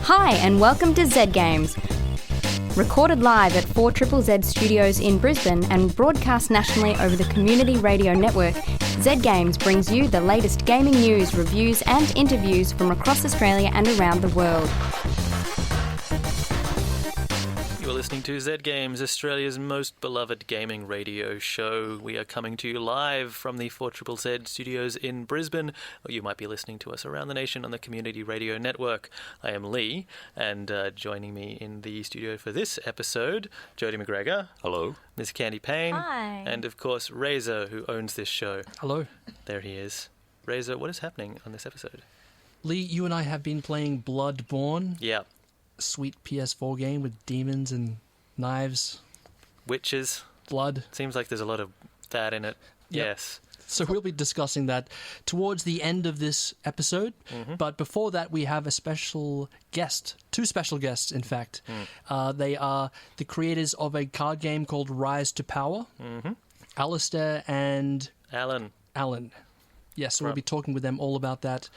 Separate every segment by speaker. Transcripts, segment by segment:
Speaker 1: Hi and welcome to Z Games. Recorded live at 4ZZZ Studios in Brisbane and broadcast nationally over the Community Radio Network, Z Games brings you the latest gaming news, reviews and interviews from across Australia and around the world.
Speaker 2: You're listening to Z Games, Australia's most beloved gaming radio show. We are coming to you live from the 4ZZZ Studios in Brisbane, or you might be listening to us around the nation on the Community Radio Network. I am Lee, and joining me in the studio for this episode, Jody Macgregor.
Speaker 3: Hello.
Speaker 2: Ms. Candi Payne.
Speaker 1: Hi.
Speaker 2: And of course, Razor, who owns this show.
Speaker 4: Hello.
Speaker 2: There he is. Razor, what is happening on this episode?
Speaker 4: Lee, you and I have been playing Bloodborne.
Speaker 2: Yeah.
Speaker 4: Sweet PS4 game with demons and knives.
Speaker 2: Witches.
Speaker 4: Blood.
Speaker 2: Seems like there's a lot of that in it.
Speaker 4: Yep.
Speaker 2: Yes.
Speaker 4: So we'll be discussing that towards the end of this episode.
Speaker 2: Mm-hmm.
Speaker 4: But before that, we have a special guest. Two special guests, in fact. They are the creators of a card game called Rise to Power.
Speaker 2: Mm-hmm.
Speaker 4: Alistair and
Speaker 2: Alan.
Speaker 4: Yes, so we'll be talking with them all about that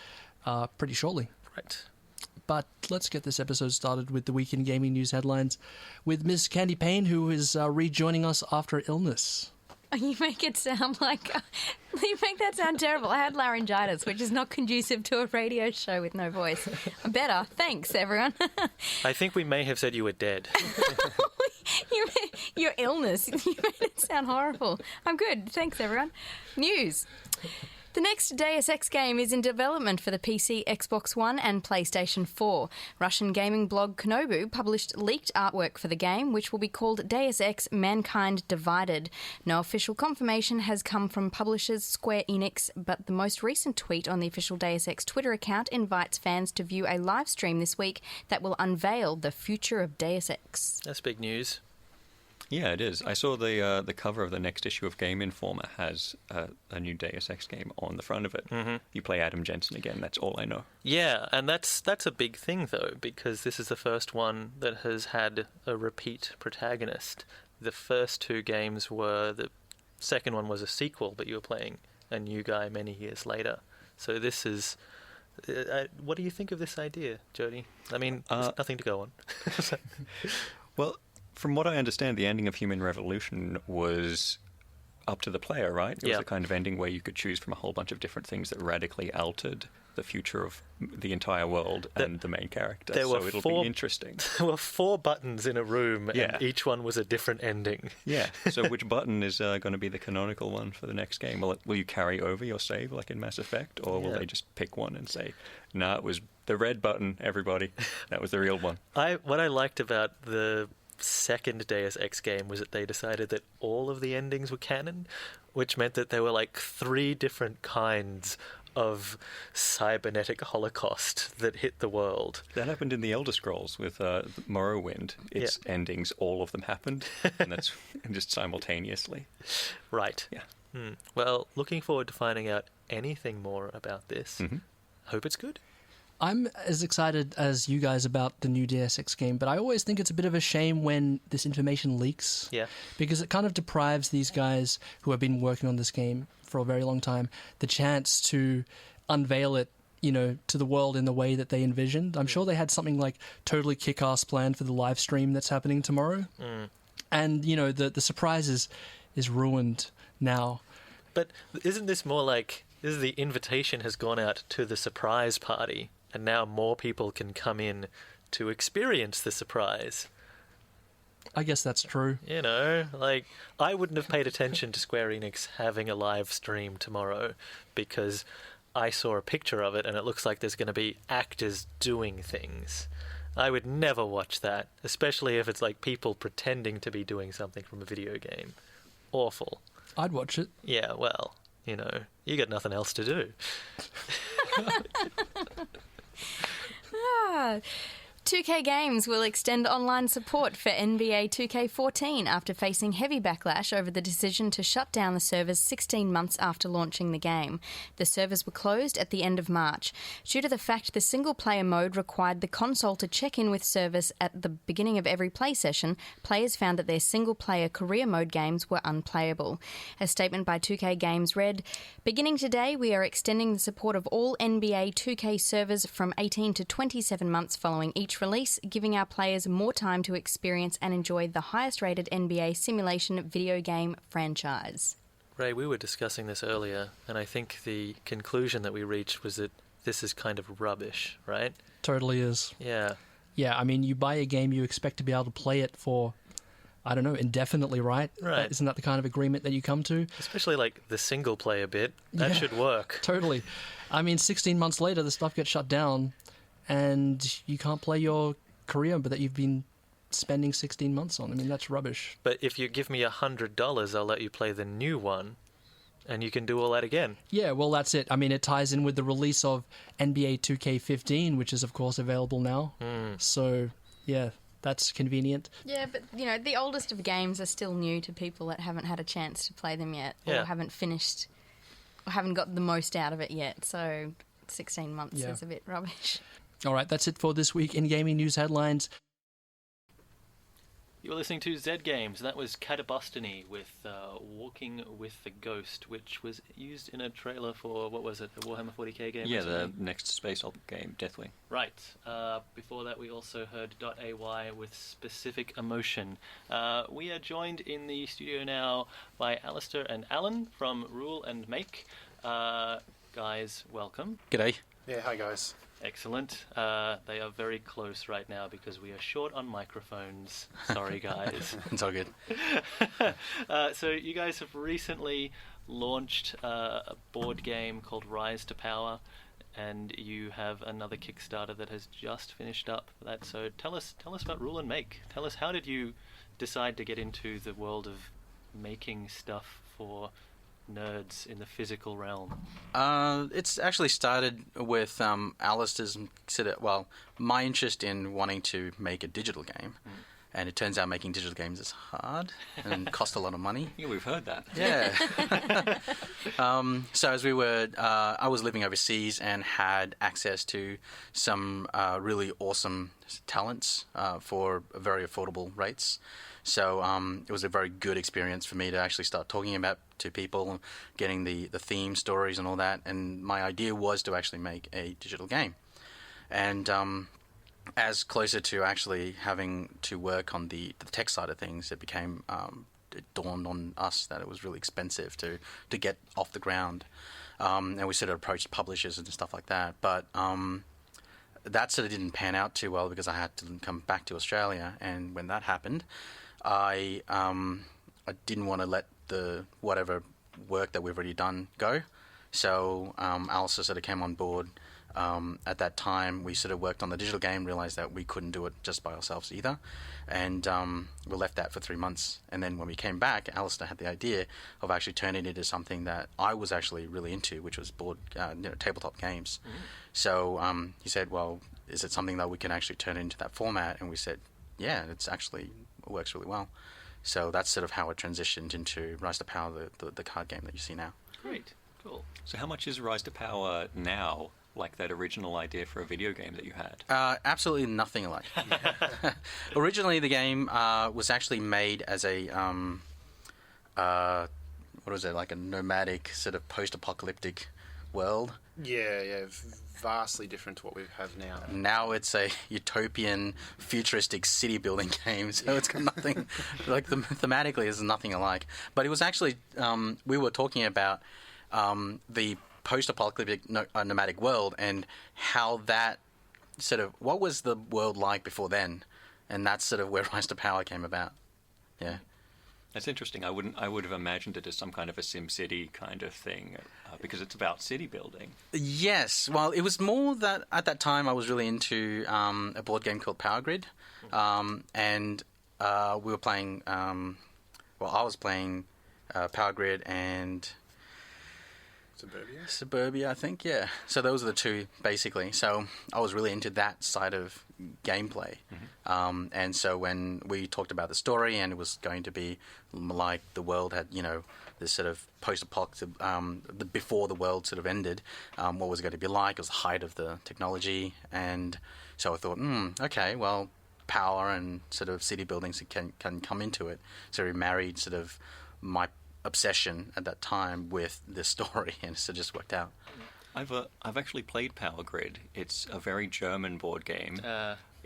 Speaker 4: pretty shortly.
Speaker 2: Right.
Speaker 4: But let's get this episode started with the weekend gaming news headlines with Ms. Candi Payne, who is rejoining us after illness.
Speaker 1: You make it sound like... you make that sound terrible. I had laryngitis, which is not conducive to a radio show with no voice. Better. Thanks, everyone.
Speaker 2: I think we may have said you were dead.
Speaker 1: Your illness. You made it sound horrible. I'm good. Thanks, everyone. News. The next Deus Ex game is in development for the PC, Xbox One and PlayStation 4. Russian gaming blog Konobu published leaked artwork for the game, which will be called Deus Ex Mankind Divided. No official confirmation has come from publishers Square Enix, but the most recent tweet on the official Deus Ex Twitter account invites fans to view a live stream this week that will unveil the future of Deus Ex.
Speaker 2: That's big news.
Speaker 3: Yeah, it is. I saw the cover of the next issue of Game Informer has a new Deus Ex game on the front of it. Mm-hmm. You play Adam Jensen again, that's all I know.
Speaker 2: Yeah, and that's a big thing, though, because this is the first one that has had a repeat protagonist. The first two games were... The second one was a sequel, but you were playing a new guy many years later. So this is... what do you think of this idea, Jody? I mean, there's nothing to go on.
Speaker 3: Well... From what I understand, the ending of Human Revolution was up to the player, right? It was the kind of ending where you could choose from a whole bunch of different things that radically altered the future of the entire world and the main character. So it'll be interesting.
Speaker 2: There were 4 buttons in a room, and each one was a different ending. Yeah.
Speaker 3: So which button is going to be the canonical one for the next game? Will you carry over your save like in Mass Effect, or will they just pick one and say, "Nah, it was the red button, everybody. That was the real one."
Speaker 2: What I liked about the second Deus Ex game was that they decided that all of the endings were canon, which meant that there were like 3 different kinds of cybernetic holocaust that hit the world.
Speaker 3: That happened in the Elder Scrolls with Morrowind. Its endings, all of them happened, and that's just simultaneously.
Speaker 2: Right. Yeah. Well, looking forward to finding out anything more about this. Mm-hmm. Hope it's good.
Speaker 4: I'm as excited as you guys about the new Deus Ex game, but I always think it's a bit of a shame when this information leaks. Yeah. Because it kind of deprives these guys who have been working on this game for a very long time the chance to unveil it, you know, to the world in the way that they envisioned. I'm sure they had something like totally kick-ass planned for the live stream that's happening tomorrow. And, you know, the surprise is ruined now.
Speaker 2: But isn't this more like the invitation has gone out to the surprise party? And now more people can come in to experience the surprise.
Speaker 4: I guess that's true.
Speaker 2: You know, like, I wouldn't have paid attention to Square Enix having a live stream tomorrow because I saw a picture of it and it looks like there's going to be actors doing things. I would never watch that, especially if it's like people pretending to be doing something from a video game. Awful.
Speaker 4: I'd watch it.
Speaker 2: Yeah, well, you know, you got nothing else to do.
Speaker 1: 2K Games will extend online support for NBA 2K14 after facing heavy backlash over the decision to shut down the servers 16 months after launching the game. The servers were closed at the end of March. Due to the fact the single-player mode required the console to check in with service at the beginning of every play session, players found that their single-player career mode games were unplayable. A statement by 2K Games read, "Beginning today, we are extending the support of all NBA 2K servers from 18 to 27 months following each March release, giving our players more time to experience and enjoy the highest-rated NBA simulation video game franchise.
Speaker 2: Ray, we were discussing this earlier, and I think the conclusion that we reached was that this is kind of rubbish, right?
Speaker 4: Totally is.
Speaker 2: Yeah.
Speaker 4: Yeah, I mean, you buy a game, you expect to be able to play it for, I don't know, indefinitely, right?
Speaker 2: Right.
Speaker 4: Isn't that the kind of agreement that you come to?
Speaker 2: Especially, like, the single-player bit. That should work.
Speaker 4: Totally. I mean, 16 months later, the stuff gets shut down, and you can't play your career but that you've been spending 16 months on. I mean, that's rubbish.
Speaker 2: But if you give me $100, I'll let you play the new one, and you can do all that again.
Speaker 4: Yeah, well, that's it. I mean, it ties in with the release of NBA 2K15, which is, of course, available now. So, yeah, that's convenient.
Speaker 1: Yeah, but, you know, the oldest of games are still new to people that haven't had a chance to play them yet, or haven't finished, or haven't got the most out of it yet. So 16 months is a bit rubbish.
Speaker 4: All right, that's it for this week in Gaming News Headlines.
Speaker 2: You were listening to Z Games. That was Catabustany with Walking with the Ghost, which was used in a trailer for, what was it, a Warhammer 40k game?
Speaker 3: Yeah, the next space opera game, Deathwing.
Speaker 2: Right. Before that, we also heard .ay with Specific Emotion. We are joined in the studio now by Alistair and Alan from Rule and Make. Guys, welcome.
Speaker 5: G'day.
Speaker 6: Yeah, hi guys.
Speaker 2: Excellent. They are very close right now because we are short on microphones. Sorry, guys.
Speaker 5: It's all good.
Speaker 2: So you guys have recently launched a board game called Rise to Power, and you have another Kickstarter that has just finished up for that. So tell us about Rule and Make. Tell us, how did you decide to get into the world of making stuff for nerds in the physical realm?
Speaker 5: It's actually started with Alistair's my interest in wanting to make a digital game. And it turns out making digital games is hard and cost a lot of money.
Speaker 3: Yeah, we've heard that.
Speaker 5: Yeah. So as I was living overseas and had access to some really awesome talents for very affordable rates. So it was a very good experience for me to actually start talking about to people, getting the theme stories and all that. And my idea was to actually make a digital game. And as closer to actually having to work on the tech side of things, it became it dawned on us that it was really expensive to get off the ground. And we sort of approached publishers and stuff like that. But that sort of didn't pan out too well because I had to come back to Australia. And when that happened, I didn't want to let the whatever work that we've already done go. So Alistair sort of came on board. At that time, we sort of worked on the digital game, realized that we couldn't do it just by ourselves either. And we left that for 3 months. And then when we came back, Alistair had the idea of actually turning it into something that I was actually really into, which was tabletop games. Mm-hmm. So he said, well, is it something that we can actually turn into that format? And we said, yeah, it works really well. So that's sort of how it transitioned into Rise to Power, the card game that you see now.
Speaker 2: Great, cool.
Speaker 3: So how much is Rise to Power now, like that original idea for a video game that you had?
Speaker 5: Absolutely nothing alike. Originally, the game was actually made as a like a nomadic sort of post-apocalyptic world.
Speaker 6: Yeah, vastly different to what we have now.
Speaker 5: Now it's a utopian, futuristic city-building game, so it's got nothing, like thematically, there's nothing alike. But it was actually, we were talking about the post-apocalyptic nomadic world and how that sort of, what was the world like before then? And that's sort of where Rise to Power came about. Yeah.
Speaker 3: That's interesting. I would have imagined it as some kind of a SimCity kind of thing because it's about city building. Yes.
Speaker 5: Well, it was more that at that time I was really into a board game called Power Grid. And we were playing, I was playing Power Grid and Suburbia, I think, yeah. So those are the two, basically. So I was really into that side of gameplay. Mm-hmm. And so when we talked about the story and it was going to be like the world had, this sort of post-apocalyptic, before the world sort of ended, what was it going to be like? It was the height of the technology. And so I thought, okay, well, power and sort of city buildings can come into it. So we married sort of my obsession at that time with the story, and so it just worked out.
Speaker 3: I've actually played Power Grid. It's a very German board game.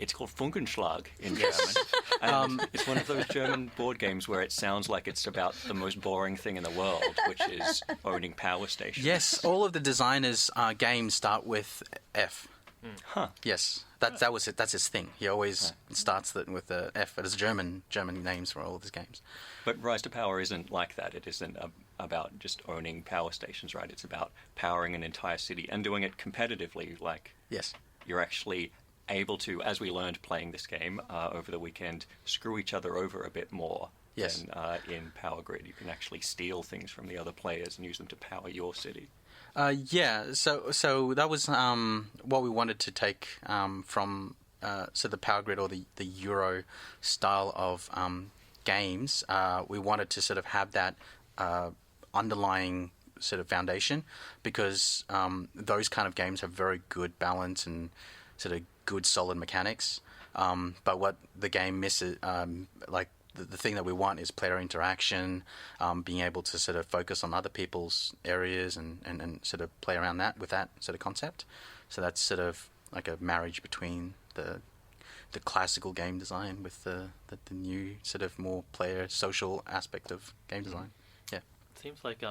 Speaker 3: It's called Funkenschlag in German. And it's one of those German board games where it sounds like it's about the most boring thing in the world, which is owning power stations.
Speaker 5: Yes, all of the designers' games start with F.
Speaker 3: Huh.
Speaker 5: Yes, that was it. That's his thing. He always starts with the F. It's German names for all of his games.
Speaker 3: But Rise to Power isn't like that. It isn't about just owning power stations, right? It's about powering an entire city and doing it competitively. Like,
Speaker 5: yes,
Speaker 3: you're actually able to, as we learned playing this game over the weekend, screw each other over a bit more.
Speaker 5: Yes.
Speaker 3: Than in Power Grid. You can actually steal things from the other players and use them to power your city.
Speaker 5: So that was what we wanted to take from the Power Grid or the Euro style of games. We wanted to sort of have that underlying sort of foundation, because those kind of games have very good balance and sort of good solid mechanics. But what the game misses, the thing that we want is player interaction, being able to sort of focus on other people's areas and sort of play around that with that sort of concept. So that's sort of like a marriage between the classical game design with the new sort of more player social aspect of game design. Yeah.
Speaker 2: It seems like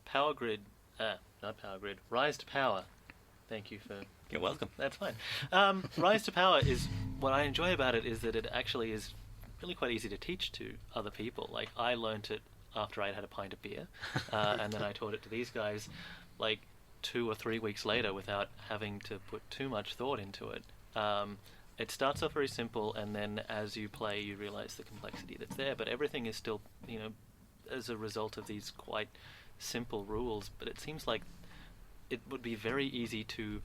Speaker 2: Power Grid, not Power Grid, Rise to Power. Thank you for...
Speaker 3: You're welcome.
Speaker 2: That's fine. Rise to Power is... What I enjoy about it is that it actually is really quite easy to teach to other people. Like, I learnt it after I'd had a pint of beer, and then I taught it to these guys like 2 or 3 weeks later without having to put too much thought into it. It starts off very simple, and then as you play you realize the complexity that's there, but everything is still, as a result of these quite simple rules. But it seems like it would be very easy to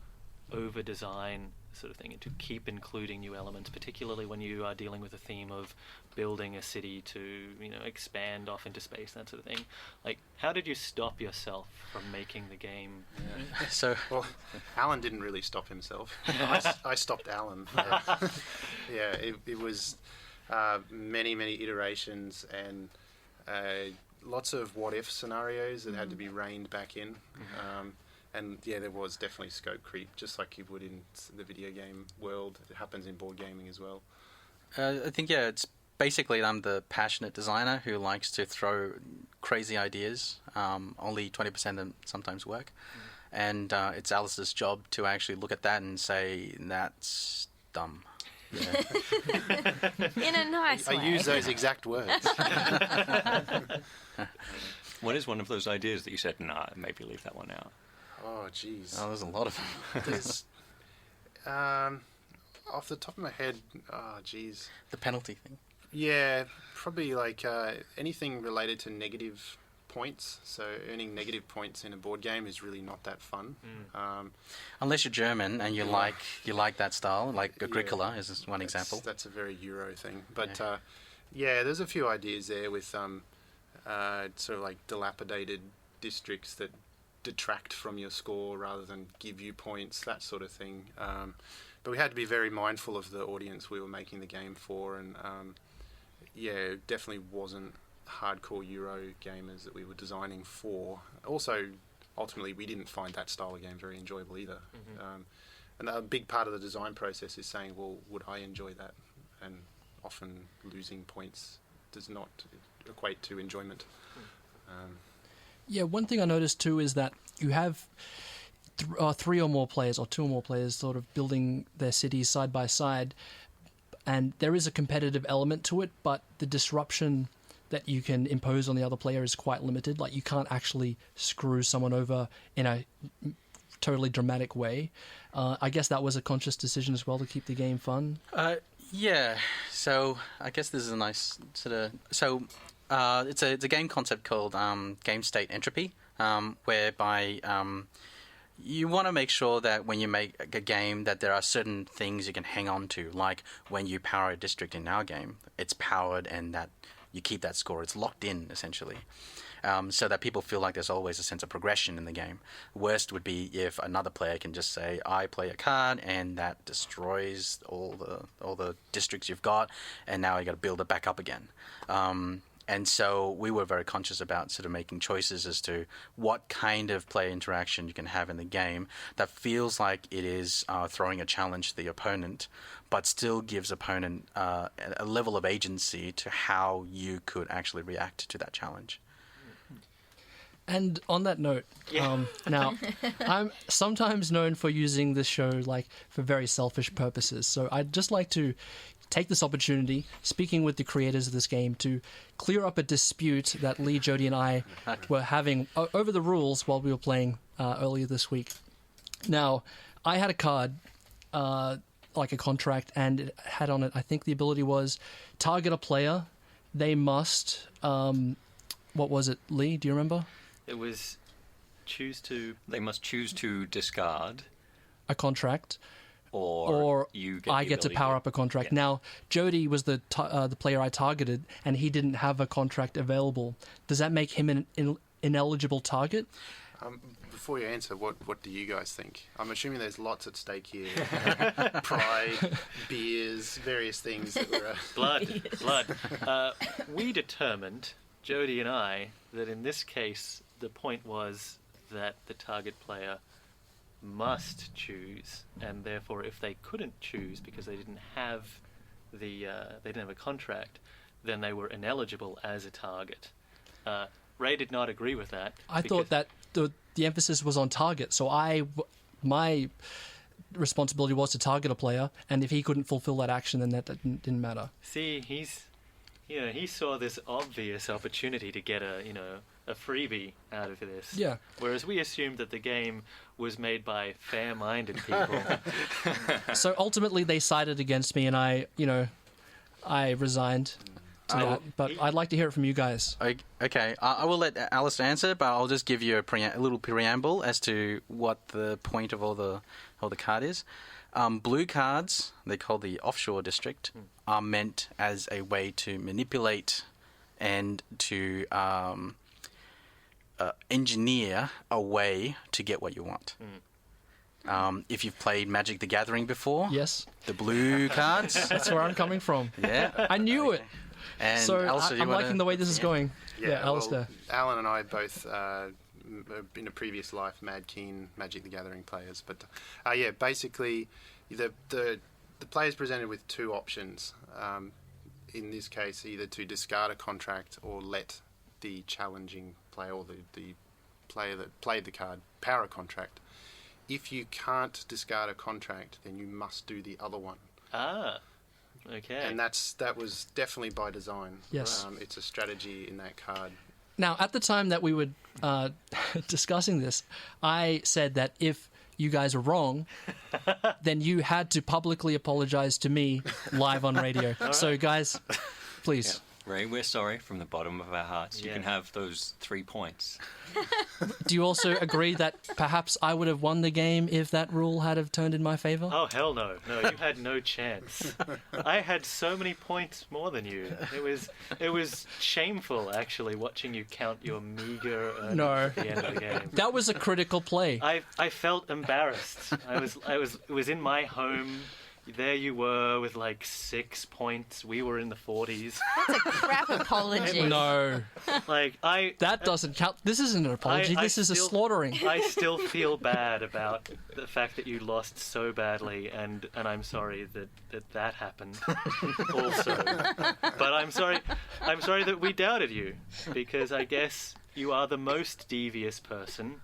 Speaker 2: over-design sort of thing and to keep including new elements, particularly when you are dealing with a theme of building a city to expand off into space, that sort of thing. Like, how did you stop yourself from making the game?
Speaker 6: Well, Alan didn't really stop himself. I stopped Alan. It was many iterations and lots of what-if scenarios that had to be reined back in. And there was definitely scope creep, just like you would in the video game world. It happens in board gaming as well.
Speaker 5: I think, it's basically I'm the passionate designer who likes to throw crazy ideas. Only 20% of them sometimes work. And it's Alistair's job to actually look at that and say, that's dumb. Yeah.
Speaker 1: In a nice way.
Speaker 6: I use those exact words.
Speaker 3: What is one of those ideas that you said, nah, maybe leave that one out?
Speaker 6: Oh, jeez.
Speaker 5: Oh, there's a lot of them.
Speaker 6: There's, off the top of my head,
Speaker 5: the penalty thing.
Speaker 6: Yeah, probably like anything related to negative points. So earning negative points in a board game is really not that fun.
Speaker 5: Unless you're German and you like that style, like Agricola is one example.
Speaker 6: That's a very Euro thing. But there's a few ideas there with sort of like dilapidated districts that detract from your score rather than give you points, that sort of thing. But we had to be very mindful of the audience we were making the game for, and it definitely wasn't hardcore Euro gamers that we were designing for. Also, ultimately, we didn't find that style of game very enjoyable either. And a big part of the design process is saying, well, would I enjoy that? And often losing points does not equate to enjoyment.
Speaker 4: One thing I noticed too is that you have 3 or more players or 2 or more players sort of building their cities side by side, and there is a competitive element to it, but the disruption that you can impose on the other player is quite limited. Like, you can't actually screw someone over in a totally dramatic way. I guess that was a conscious decision as well to keep the game fun.
Speaker 5: So I guess this is a nice sort of... it's a game concept called game state entropy, whereby you want to make sure that when you make a game that there are certain things you can hang on to, like when you power a district in our game, it's powered and that you keep that score. It's locked in, essentially, so that people feel like there's always a sense of progression in the game. Worst would be if another player can just say, I play a card, and that destroys all the districts you've got, and now you got to build it back up again. And so we were very conscious about sort of making choices as to what kind of player interaction you can have in the game that feels like it is throwing a challenge to the opponent, but still gives opponent a level of agency to how you could actually react to that challenge.
Speaker 4: And on that note, now, I'm sometimes known for using this show for very selfish purposes. So I'd just like to take this opportunity, speaking with the creators of this game, to clear up a dispute that Lee, Jody, and I were having over the rules while we were playing earlier this week. Now, I had a card, like a contract, and it had on it, I think the ability was target a player. They must, what was it, Lee? Do you remember?
Speaker 2: It was
Speaker 3: They must choose to discard
Speaker 4: a contract.
Speaker 3: Or
Speaker 4: I get to power up a contract. Yeah. Now, Jody was the player I targeted, and he didn't have a contract available. Does that make him an ineligible target?
Speaker 6: Before you answer, what do you guys think? I'm assuming there's lots at stake here. Pride, beers, various things. That were,
Speaker 2: Blood. We determined, Jody and I, that in this case, the point was that the target player must choose, and therefore if they couldn't choose because they didn't have a contract, then they were ineligible as a target. Ray did not agree with that.
Speaker 4: I thought that the emphasis was on target, so my responsibility was to target a player, and if he couldn't fulfill that action, then that didn't matter.
Speaker 2: See, he saw this obvious opportunity to get a freebie out of this.
Speaker 4: Yeah.
Speaker 2: Whereas we assumed that the game was made by fair-minded people.
Speaker 4: So ultimately they sided against me, and I resigned to that. But I'd like to hear it from you guys.
Speaker 5: Okay, I will let Alistair answer, but I'll just give you a little preamble as to what the point of all the card is. Blue cards, they call the offshore district, are meant as a way to manipulate and to engineer a way to get what you want. If you've played Magic the Gathering before,
Speaker 4: yes,
Speaker 5: the blue cards.
Speaker 4: That's where I'm coming from.
Speaker 5: Yeah,
Speaker 4: I knew it.
Speaker 5: And
Speaker 4: so I'm liking the way this is going. Yeah, Alistair.
Speaker 6: Well, Alan and I both, in a previous life, mad keen Magic the Gathering players. But basically, the player's presented with two options. In this case, either to discard a contract or let the challenging player or the player that played the card power a contract. If you can't discard a contract, then you must do the other one.
Speaker 2: Ah, okay.
Speaker 6: And that was definitely by design.
Speaker 4: Yes.
Speaker 6: It's a strategy in that card.
Speaker 4: Now, at the time that we were discussing this, I said that if you guys are wrong, then you had to publicly apologize to me live on radio. Right. So, guys, please.
Speaker 3: Yeah. Ray, we're sorry from the bottom of our hearts. You can have those 3 points.
Speaker 4: Do you also agree that perhaps I would have won the game if that rule had have turned in my favor?
Speaker 2: Oh, hell no. No, you had no chance. I had so many points more than you. It was shameful, actually, watching you count your meager earnings at the end of the game.
Speaker 4: That was a critical play.
Speaker 2: I felt embarrassed. It was in my home. There you were with 6 points. We were in the 40s.
Speaker 1: That's a crap apology.
Speaker 4: No.
Speaker 2: That
Speaker 4: doesn't count. This isn't an apology. This is a slaughtering.
Speaker 2: I still feel bad about the fact that you lost so badly, and I'm sorry that happened also. But I'm sorry that we doubted you, because I guess you are the most devious person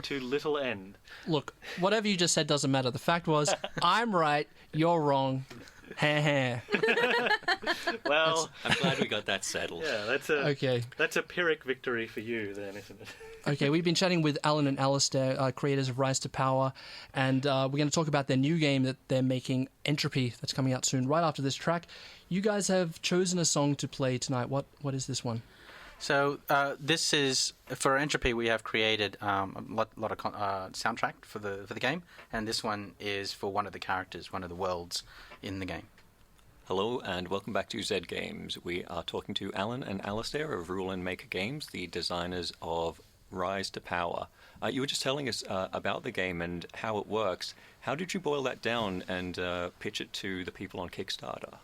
Speaker 2: to little end.
Speaker 4: Look, whatever you just said doesn't matter. The fact was, I'm right, you're wrong.
Speaker 2: Well,
Speaker 3: I'm glad we got that settled.
Speaker 2: Yeah, that's a Pyrrhic victory for you then, isn't it?
Speaker 4: Okay, we've been chatting with Alan and Alistair, creators of Rise to Power, and we're going to talk about their new game that they're making, Entropy, that's coming out soon, right after this track. You guys have chosen a song to play tonight. What is this one?
Speaker 5: So this is for Entropy. We have created a lot of soundtrack for the game, and this one is for one of the characters, one of the worlds in the game.
Speaker 3: Hello and welcome back to Z Games. We are talking to Alan and Alistair of Rule and Maker Games, the designers of Rise to Power. You were just telling us about the game and how it works. How did you boil that down and pitch it to the people on Kickstarter?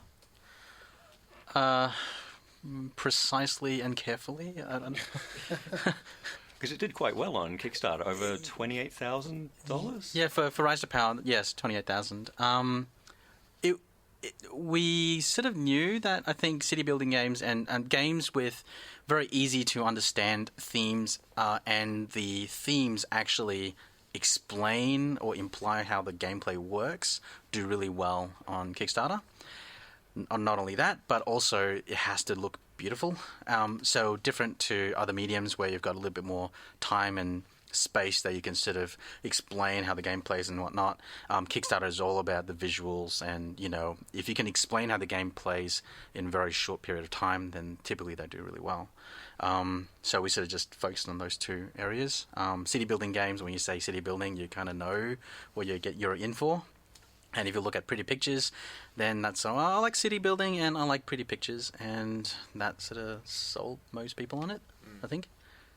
Speaker 5: precisely and carefully. I don't know.
Speaker 3: Because it did quite well on Kickstarter, over $28,000.
Speaker 5: Yeah, for Rise to Power, yes, 28,000. We sort of knew that, I think, city building games and games with very easy to understand themes, and the themes actually explain or imply how the gameplay works, do really well on Kickstarter. Not only that, but also it has to look beautiful. So different to other mediums where you've got a little bit more time and space that you can sort of explain how the game plays and whatnot. Kickstarter is all about the visuals, and if you can explain how the game plays in a very short period of time, then typically they do really well. So we sort of just focused on those two areas. City building games, when you say city building, you kind of know what you're in for. And if you look at pretty pictures, then that's, I like city building and I like pretty pictures, and that sort of sold most people on it, I think.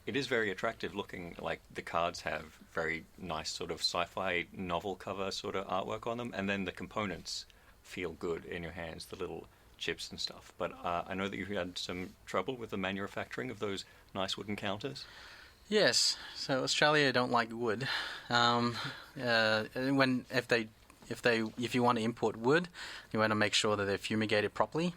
Speaker 3: It is very attractive looking. Like, the cards have very nice sort of sci-fi novel cover sort of artwork on them, and then the components feel good in your hands, the little chips and stuff. But I know that you had some trouble with the manufacturing of those nice wooden counters.
Speaker 5: Yes, so Australia don't like wood. If you want to import wood, you want to make sure that they're fumigated properly.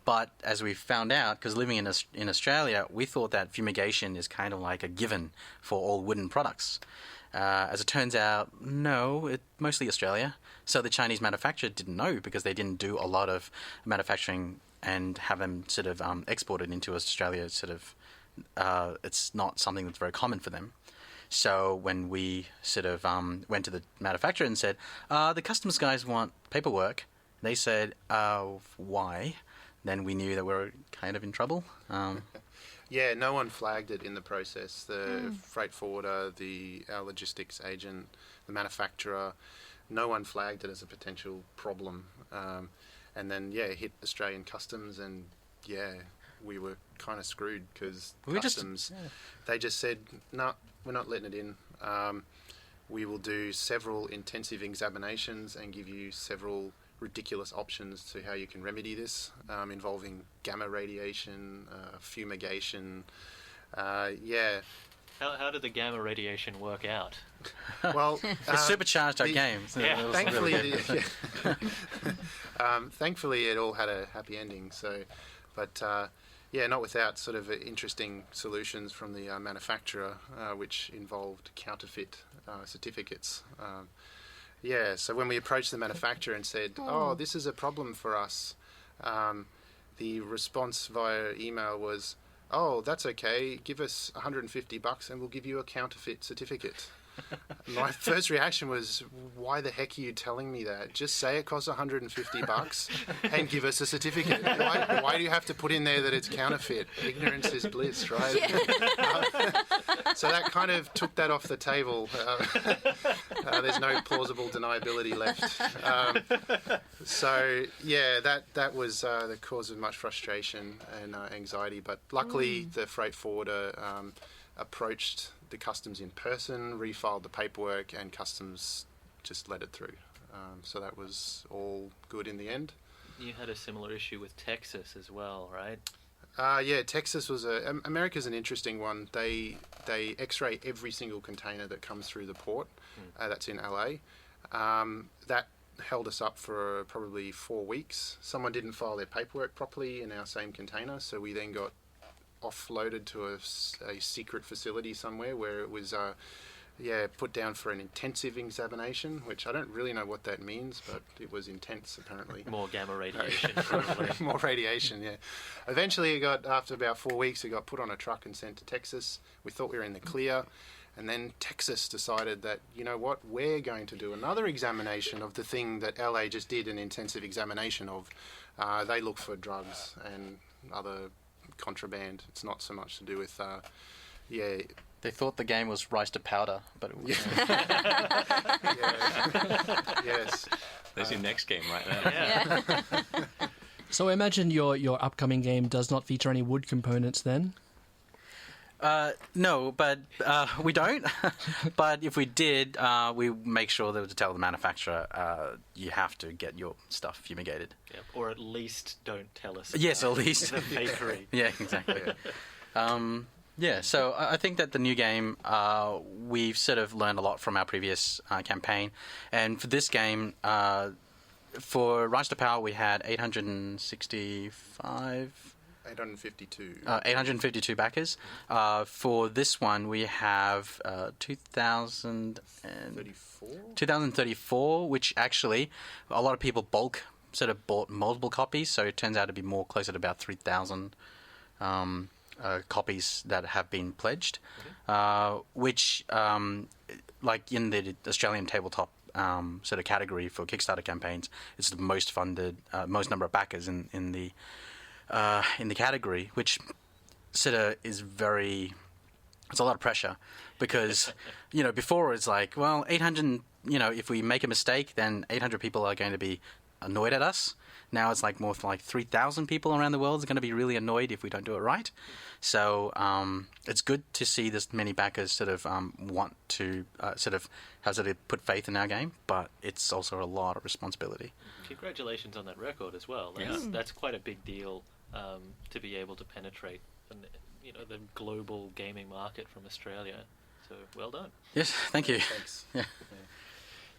Speaker 5: But as we found out, because living in Australia, we thought that fumigation is kind of like a given for all wooden products. As it turns out, no, it's mostly Australia. So the Chinese manufacturer didn't know, because they didn't do a lot of manufacturing and have them sort of exported into Australia. It's not something that's very common for them. So when we sort of went to the manufacturer and said, the customs guys want paperwork, they said, why? Then we knew that we were kind of in trouble.
Speaker 6: Yeah, no one flagged it in the process. The freight forwarder, our logistics agent, the manufacturer, no one flagged it as a potential problem. And then, it hit Australian customs, and we were kind of screwed, because customs, they just said, no, we're not letting it in. We will do several intensive examinations and give you several ridiculous options to how you can remedy this, involving gamma radiation, fumigation.
Speaker 2: How did the gamma radiation work out?
Speaker 6: Well,
Speaker 5: it supercharged our game. So
Speaker 6: thankfully, thankfully it all had a happy ending. So, but not without sort of interesting solutions from the manufacturer, which involved counterfeit certificates. So when we approached the manufacturer and said, this is a problem for us, the response via email was, that's okay, give us $150 and we'll give you a counterfeit certificate. My first reaction was, why the heck are you telling me that? Just say it costs $150 and give us a certificate. Why do you have to put in there that it's counterfeit? Ignorance is bliss, right? So that kind of took that off the table. There's no plausible deniability left. That was the cause of much frustration and anxiety. But luckily, the freight forwarder approached the customs in person, refiled the paperwork, and customs just let it through. So that was all good in the end.
Speaker 2: You had a similar issue with Texas as well, right?
Speaker 6: Texas was America's an interesting one. They X-ray every single container that comes through the port. That's in LA. That held us up for probably 4 weeks. Someone didn't file their paperwork properly in our same container, so we then got offloaded to a secret facility somewhere where it was put down for an intensive examination, which I don't really know what that means, but it was intense apparently.
Speaker 2: More gamma radiation, probably.
Speaker 6: More radiation, yeah. Eventually, after about 4 weeks, it got put on a truck and sent to Texas. We thought we were in the clear, and then Texas decided that, you know what, we're going to do another examination of the thing that LA just did an intensive examination of. They look for drugs and other contraband. It's not so much to do with
Speaker 5: They thought the game was Rise to Powder, but it was
Speaker 6: yes.
Speaker 3: There's your next game right there.
Speaker 4: So I imagine your upcoming game does not feature any wood components then?
Speaker 5: No, but we don't. But if we did, we make sure that to tell the manufacturer you have to get your stuff fumigated.
Speaker 2: Yeah, or at least don't tell us.
Speaker 5: Yes, at least.
Speaker 2: The fakery.
Speaker 5: Yeah, exactly. Yeah, so I think that the new game, we've sort of learned a lot from our previous campaign. And for this game, for Rise to Power, we had 852 backers. For this one, we have 2034, which actually a lot of people bulk sort of bought multiple copies, so it turns out to be more closer to about 3,000 copies that have been pledged, which, like in the Australian tabletop sort of category for Kickstarter campaigns, it's the most funded, most number of backers in the category, which sort of is very. It's a lot of pressure because, before it's like, well, 800. If we make a mistake, then 800 people are going to be annoyed at us. Now it's like more like 3,000 people around the world are going to be really annoyed if we don't do it right. So it's good to see this many backers sort of want to sort of put faith in our game, but it's also a lot of responsibility.
Speaker 2: Congratulations on that record as well. That's quite a big deal to be able to penetrate, the global gaming market from Australia. So well done.
Speaker 5: Yes, thank you.
Speaker 6: Thanks.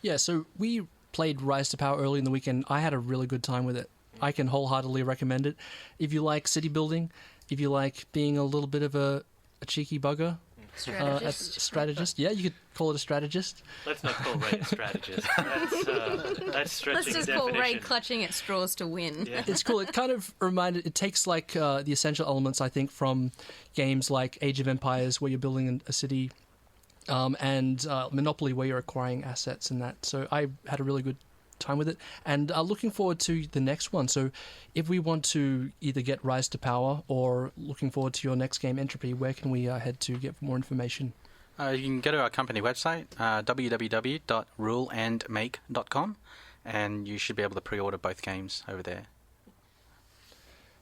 Speaker 4: Yeah, so we played Rise to Power early in the weekend. I had a really good time with it. I can wholeheartedly recommend it. If you like city building, if you like being a little bit of a cheeky bugger, strategist. Yeah, you could call it a strategist.
Speaker 2: Let's not call Ray a strategist. That's stretching.
Speaker 1: Let's just call Ray clutching at straws to win.
Speaker 2: Yeah.
Speaker 4: It's cool. It kind of it takes like the essential elements, I think, from games like Age of Empires, where you're building a city, and Monopoly, where you're acquiring assets and that. So I had a really good time with it, and looking forward to the next one. So if we want to either get Rise to Power or looking forward to your next game, Entropy, where can we head to get more information?
Speaker 5: You can go to our company website, www.ruleandmake.com, and you should be able to pre-order both games over there.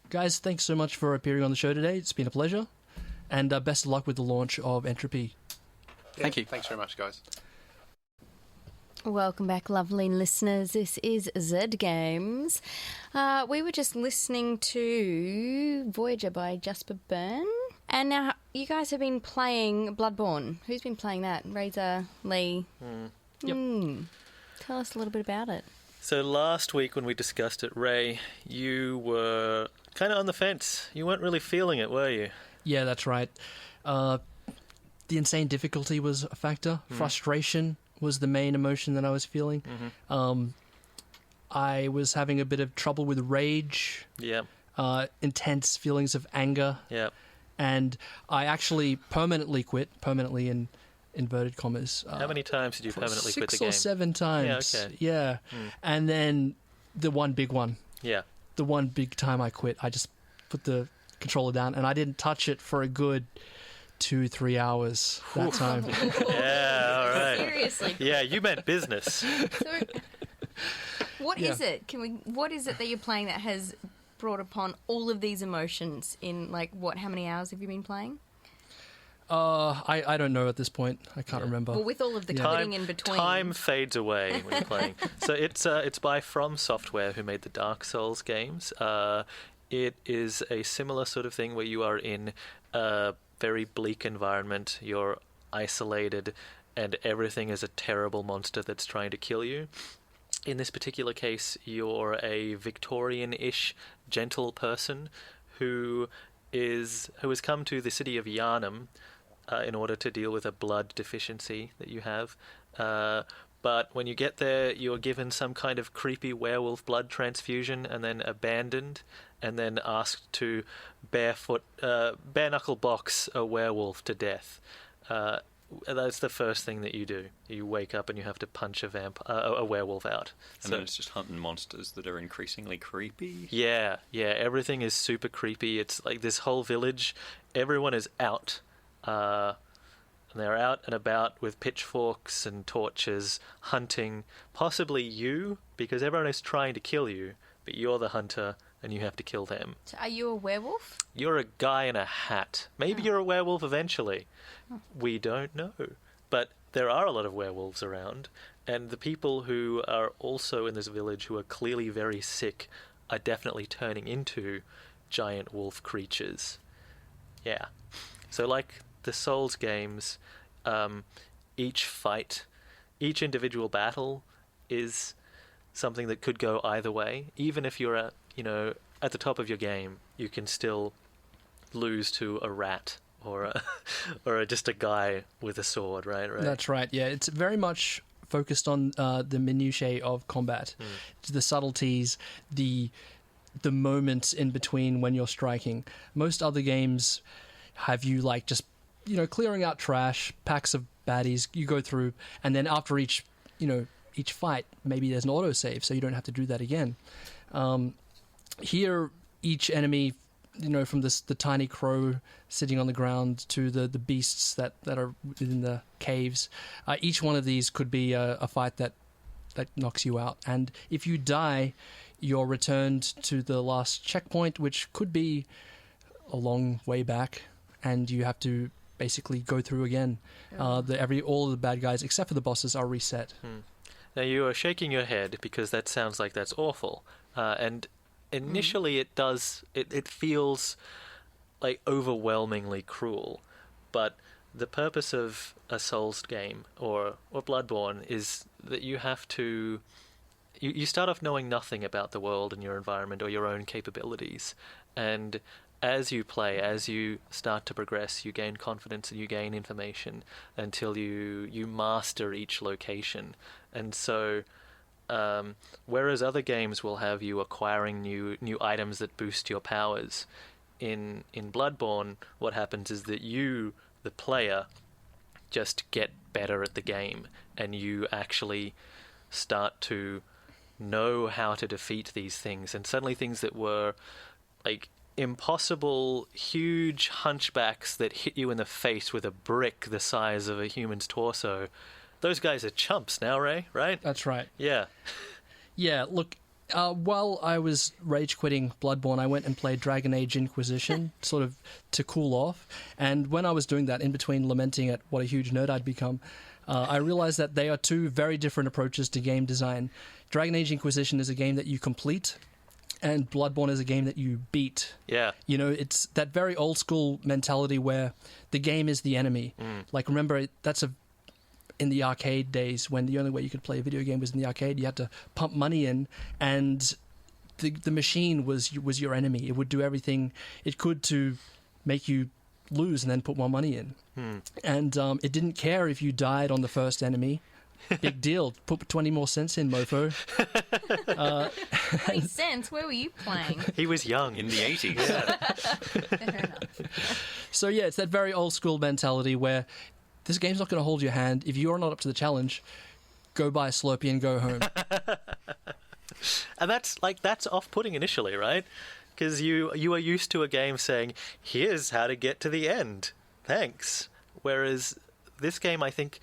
Speaker 4: Guys, thanks so much for appearing on the show today. It's been a pleasure, and best of luck with the launch of Entropy.
Speaker 5: Thank you.
Speaker 6: Thanks very much, guys.
Speaker 1: Welcome back, lovely listeners. This is Z Games. We were just listening to Voyager by Jasper Byrne. And now you guys have been playing Bloodborne. Who's been playing that? Razor, Lee?
Speaker 4: Yep.
Speaker 1: Tell us a little bit about it.
Speaker 2: So last week when we discussed it, Ray, you were kind of on the fence. You weren't really feeling it, were you?
Speaker 4: Yeah, that's right. The insane difficulty was a factor. Frustration was the main emotion that I was feeling. I was having a bit of trouble with rage.
Speaker 2: Yeah.
Speaker 4: Intense feelings of anger.
Speaker 2: Yeah.
Speaker 4: And I actually permanently quit, permanently in inverted commas.
Speaker 2: How many times did you permanently quit the
Speaker 4: 6
Speaker 2: game?
Speaker 4: or 7 times.
Speaker 2: Yeah, okay.
Speaker 4: Yeah. And then the one big one.
Speaker 2: Yeah.
Speaker 4: The one big time I quit, I just put the controller down and I didn't touch it for a good 2-3 hours that time.
Speaker 2: Yeah, all right.
Speaker 1: Seriously.
Speaker 2: Yeah, you meant business.
Speaker 1: So, what is it? What is it that you're playing that has brought upon all of these emotions in, like, how many hours have you been playing?
Speaker 4: I don't know at this point. I can't remember.
Speaker 1: Well, with all of the quitting in between.
Speaker 2: Time fades away when you're playing. So it's by From Software, who made the Dark Souls games. It is a similar sort of thing where you are in a very bleak environment. You're isolated, and everything is a terrible monster that's trying to kill you. In this particular case, you're a Victorian-ish gentle person who has come to the city of Yharnam in order to deal with a blood deficiency that you have. But when you get there, you're given some kind of creepy werewolf blood transfusion and then abandoned and then asked to bare-knuckle box a werewolf to death. That's the first thing that you do. You wake up and you have to punch a werewolf out.
Speaker 3: And then it's just hunting monsters that are increasingly creepy.
Speaker 2: Yeah. Everything is super creepy. It's like this whole village, everyone is out. And they're out and about with pitchforks and torches, hunting possibly you, because everyone is trying to kill you, but you're the hunter and you have to kill them.
Speaker 1: So are you a werewolf?
Speaker 2: You're a guy in a hat. Maybe you're a werewolf eventually. We don't know. But there are a lot of werewolves around, and the people who are also in this village who are clearly very sick are definitely turning into giant wolf creatures. Yeah. So like the Souls games, each fight, each individual battle is something that could go either way. Even if you're at the top of your game, you can still lose to a rat or just a guy with a sword, right?
Speaker 4: That's right. Yeah, it's very much focused on the minutiae of combat, the subtleties, the moments in between when you're striking. Most other games have you like just clearing out trash, packs of baddies you go through, and then after each fight, maybe there's an autosave, so you don't have to do that again. Here, each enemy, from the tiny crow sitting on the ground to the beasts that are within the caves, each one of these could be a fight that knocks you out. And if you die, you're returned to the last checkpoint, which could be a long way back, and you have to basically go through again. All of the bad guys, except for the bosses, are reset.
Speaker 2: Now, you are shaking your head because that sounds like that's awful. And initially it feels like overwhelmingly cruel. But the purpose of a Souls game or Bloodborne is that you have to... You start off knowing nothing about the world and your environment or your own capabilities. And as you play, as you start to progress, you gain confidence and you gain information until you master each location. And so, whereas other games will have you acquiring new items that boost your powers, in Bloodborne, what happens is that you, the player, just get better at the game, and you actually start to know how to defeat these things. And suddenly things that were like impossible, huge hunchbacks that hit you in the face with a brick the size of a human's torso, those guys are chumps now, Ray, right?
Speaker 4: That's right.
Speaker 2: Yeah.
Speaker 4: Yeah, look, while I was rage quitting Bloodborne, I went and played Dragon Age Inquisition, sort of to cool off. And when I was doing that, in between lamenting at what a huge nerd I'd become, I realized that they are two very different approaches to game design. Dragon Age Inquisition is a game that you complete, and Bloodborne is a game that you beat.
Speaker 2: Yeah.
Speaker 4: It's that very old school mentality where the game is the enemy. Like, remember, in the arcade days, when the only way you could play a video game was in the arcade, you had to pump money in, and the machine was your enemy. It would do everything it could to make you lose and then put more money in. And it didn't care if you died on the first enemy. Big deal. Put 20 more cents in, mofo.
Speaker 1: 20 cents? Where were you playing?
Speaker 2: He was young.
Speaker 3: In the 80s.
Speaker 1: Fair enough.
Speaker 4: So yeah, it's that very old school mentality where this game's not going to hold your hand. If you're not up to the challenge, go buy a Slurpee and go home.
Speaker 2: And that's off-putting initially, right? Because you are used to a game saying, here's how to get to the end. Thanks. Whereas this game, I think,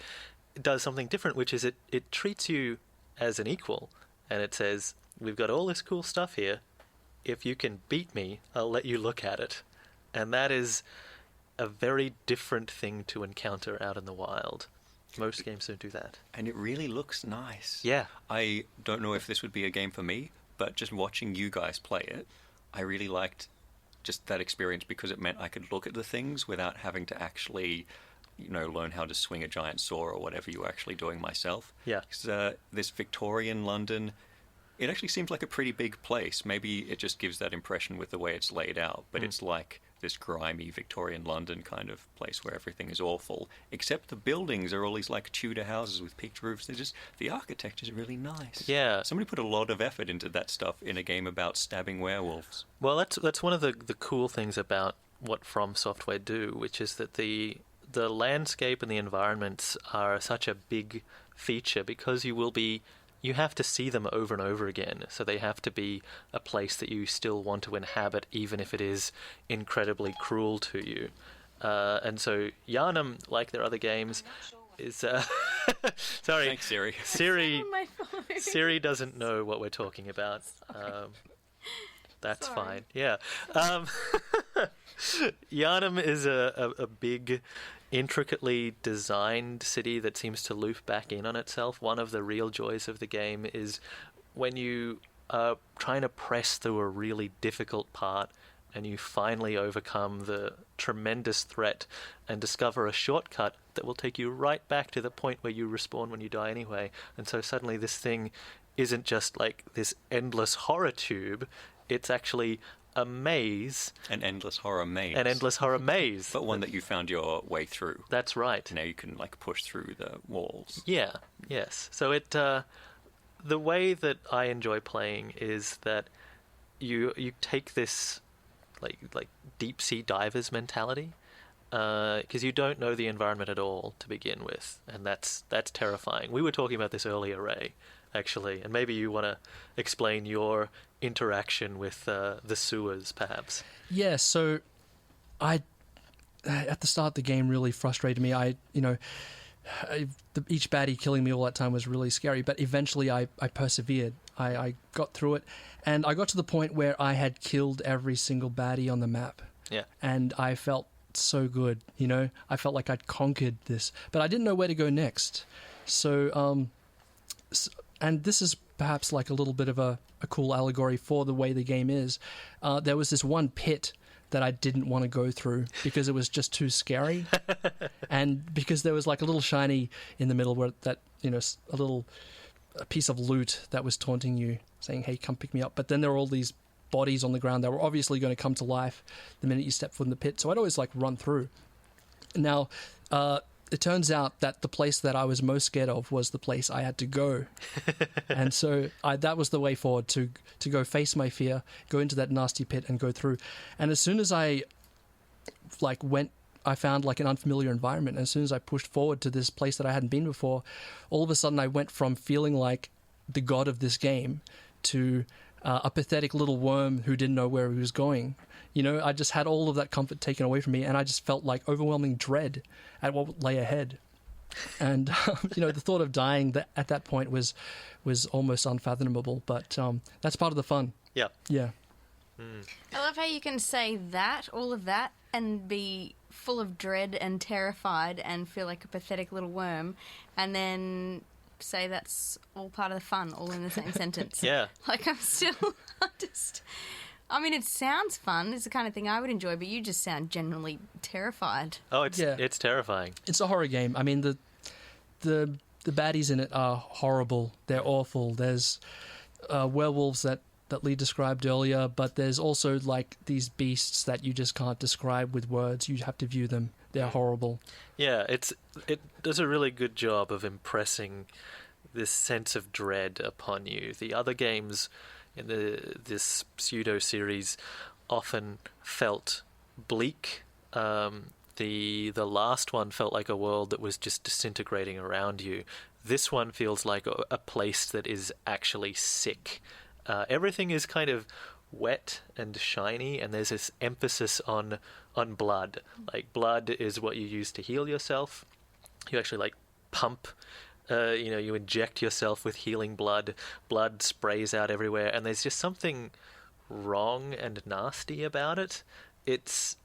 Speaker 2: does something different, which is it treats you as an equal. And it says, we've got all this cool stuff here. If you can beat me, I'll let you look at it. And that is a very different thing to encounter out in the wild. Most games don't do that.
Speaker 3: And it really looks nice.
Speaker 2: Yeah.
Speaker 3: I don't know if this would be a game for me, but just watching you guys play it, I really liked just that experience because it meant I could look at the things without having to actually, learn how to swing a giant saw or whatever you were actually doing myself.
Speaker 2: Yeah.
Speaker 3: This Victorian London, it actually seems like a pretty big place. Maybe it just gives that impression with the way it's laid out, but it's like this grimy Victorian London kind of place where everything is awful, except the buildings are all these like Tudor houses with peaked roofs. The architecture's really nice.
Speaker 2: Yeah.
Speaker 3: Somebody put a lot of effort into that stuff in a game about stabbing werewolves.
Speaker 2: Well, that's one of the cool things about what From Software do, which is that the landscape and the environments are such a big feature because you have to see them over and over again. So they have to be a place that you still want to inhabit, even if it is incredibly cruel to you. And so Yharnam, like their other games, is... Sorry.
Speaker 3: Thanks, Siri.
Speaker 2: Siri doesn't know what we're talking about. That's
Speaker 1: Sorry.
Speaker 2: fine. Yeah. Yharnam is a big, intricately designed city that seems to loop back in on itself. One of the real joys of the game is when you are trying to press through a really difficult part and you finally overcome the tremendous threat and discover a shortcut that will take you right back to the point where you respawn when you die anyway. And so suddenly this thing isn't just like this endless horror tube, it's actually a maze.
Speaker 3: An endless horror maze.
Speaker 2: An endless horror maze.
Speaker 3: But one that you found your way through.
Speaker 2: That's right.
Speaker 3: Now you can like push through the walls.
Speaker 2: Yeah, yes. So it the way that I enjoy playing is that you take this like deep sea divers mentality, because you don't know the environment at all to begin with, and that's terrifying. We were talking about this earlier, Ray, actually, and maybe you want to explain your interaction with the sewers, perhaps.
Speaker 4: Yeah, so at the start the game really frustrated me. Each baddie killing me all that time was really scary, but eventually I persevered. I got through it, and I got to the point where I had killed every single baddie on the map.
Speaker 2: Yeah.
Speaker 4: And I felt so good, I felt like I'd conquered this, but I didn't know where to go next. So, and this is perhaps like a little bit of a cool allegory for the way the game is. There was this one pit that I didn't want to go through because it was just too scary, and because there was like a little shiny in the middle where that a piece of loot that was taunting you, saying, "Hey, come pick me up." But then there were all these bodies on the ground that were obviously going to come to life the minute you step foot in the pit. So I'd always like run through. Now, it turns out that the place that I was most scared of was the place I had to go. And so that was the way forward, to go face my fear, go into that nasty pit and go through. And as soon as I found like an unfamiliar environment. And as soon as I pushed forward to this place that I hadn't been before, all of a sudden I went from feeling like the god of this game to a pathetic little worm who didn't know where he was going. I just had all of that comfort taken away from me, and I just felt like overwhelming dread at what lay ahead. And the thought of dying at that point was almost unfathomable. But that's part of the fun.
Speaker 2: Yeah.
Speaker 4: Yeah.
Speaker 1: I love how you can say all of that, and be full of dread and terrified and feel like a pathetic little worm, and then say that's all part of the fun, all in the same sentence.
Speaker 2: Yeah.
Speaker 1: Like it sounds fun. It's the kind of thing I would enjoy, but you just sound genuinely terrified.
Speaker 2: Oh, it's terrifying.
Speaker 4: It's a horror game. I mean, the baddies in it are horrible. They're awful. There's werewolves that Lee described earlier, but there's also like these beasts that you just can't describe with words. You have to view them. They're horrible. Yeah,
Speaker 2: it does a really good job of impressing this sense of dread upon you. The other games in this pseudo series often felt bleak. The last one felt like a world that was just disintegrating around you. This one feels like a place that is actually sick. Everything is kind of wet and shiny, and there's this emphasis on blood. Like, blood is what you use to heal yourself. You actually like pump, you inject yourself with healing blood. Blood sprays out everywhere, and there's just something wrong and nasty about it. It's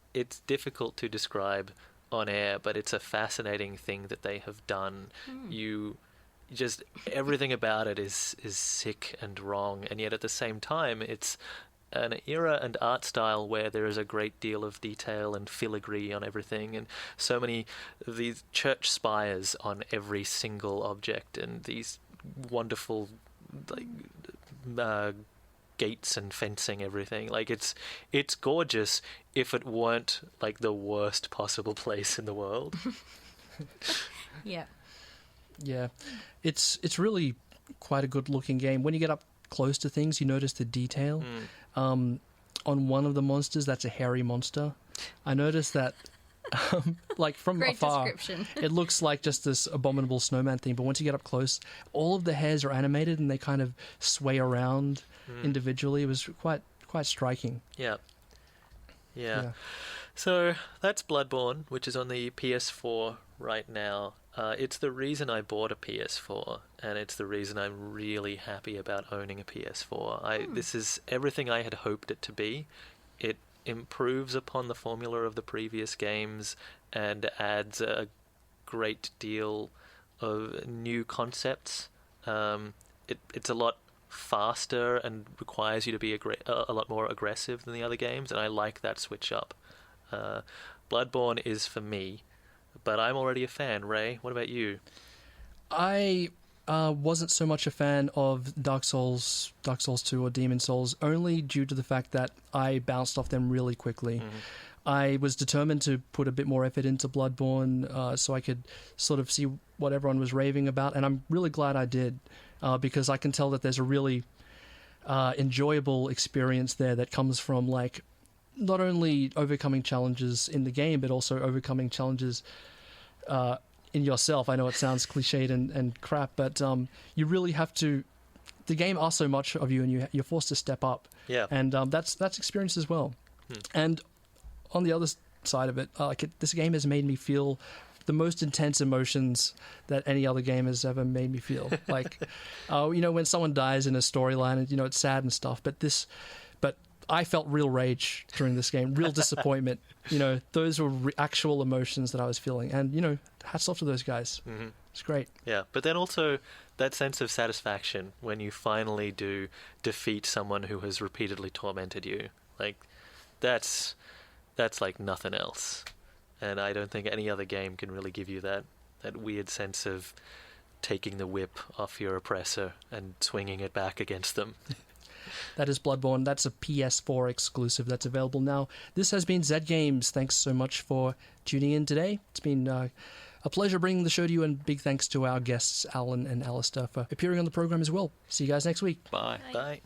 Speaker 2: difficult to describe on air, but it's a fascinating thing that they have done. Just everything about it is sick and wrong, and yet at the same time it's an era and art style where there is a great deal of detail and filigree on everything, and so many of these church spires on every single object, and these wonderful gates and fencing, everything. Like, it's gorgeous if it weren't like the worst possible place in the world.
Speaker 1: Yeah.
Speaker 4: Yeah, it's really quite a good looking game. When you get up close to things, you notice the detail. On one of the monsters, that's a hairy monster. I noticed that, like from
Speaker 1: Great
Speaker 4: afar,
Speaker 1: description.
Speaker 4: it looks like just this abominable snowman thing. But once you get up close, all of the hairs are animated and they kind of sway around individually. It was quite striking.
Speaker 2: Yeah. So that's Bloodborne, which is on the PS4 right now. It's the reason I bought a PS4, and it's the reason I'm really happy about owning a PS4. This is everything I had hoped it to be. It improves upon the formula of the previous games and adds a great deal of new concepts. It's a lot faster and requires you to be a lot more aggressive than the other games, and I like that switch up. Bloodborne is for me, but I'm already a fan. Ray, what about you?
Speaker 4: I wasn't so much a fan of Dark Souls 2 or Demon Souls, only due to the fact that I bounced off them really quickly. Mm-hmm. I was determined to put a bit more effort into Bloodborne so I could sort of see what everyone was raving about, and I'm really glad I did, because I can tell that there's a really enjoyable experience there that comes from, like, not only overcoming challenges in the game, but also overcoming challenges in yourself. I know it sounds cliched and crap, but you really have to... The game asks so much of you, and you're forced to step up.
Speaker 2: Yeah.
Speaker 4: And that's experience as well. And on the other side of it, this game has made me feel the most intense emotions that any other game has ever made me feel. Like, when someone dies in a storyline, and it's sad and stuff. But I felt real rage during this game, real disappointment. Those were actual emotions that I was feeling, and hats off to those guys. Mm-hmm. It's great.
Speaker 2: Yeah, but then also that sense of satisfaction when you finally do defeat someone who has repeatedly tormented you, like that's like nothing else. And I don't think any other game can really give you that weird sense of taking the whip off your oppressor and swinging it back against them.
Speaker 4: That is Bloodborne. That's a PS4 exclusive that's available now. This has been Zed Games. Thanks so much for tuning in today. It's been a pleasure bringing the show to you, and big thanks to our guests, Alan and Alistair, for appearing on the program as well. See you guys next week.
Speaker 2: Bye. Bye.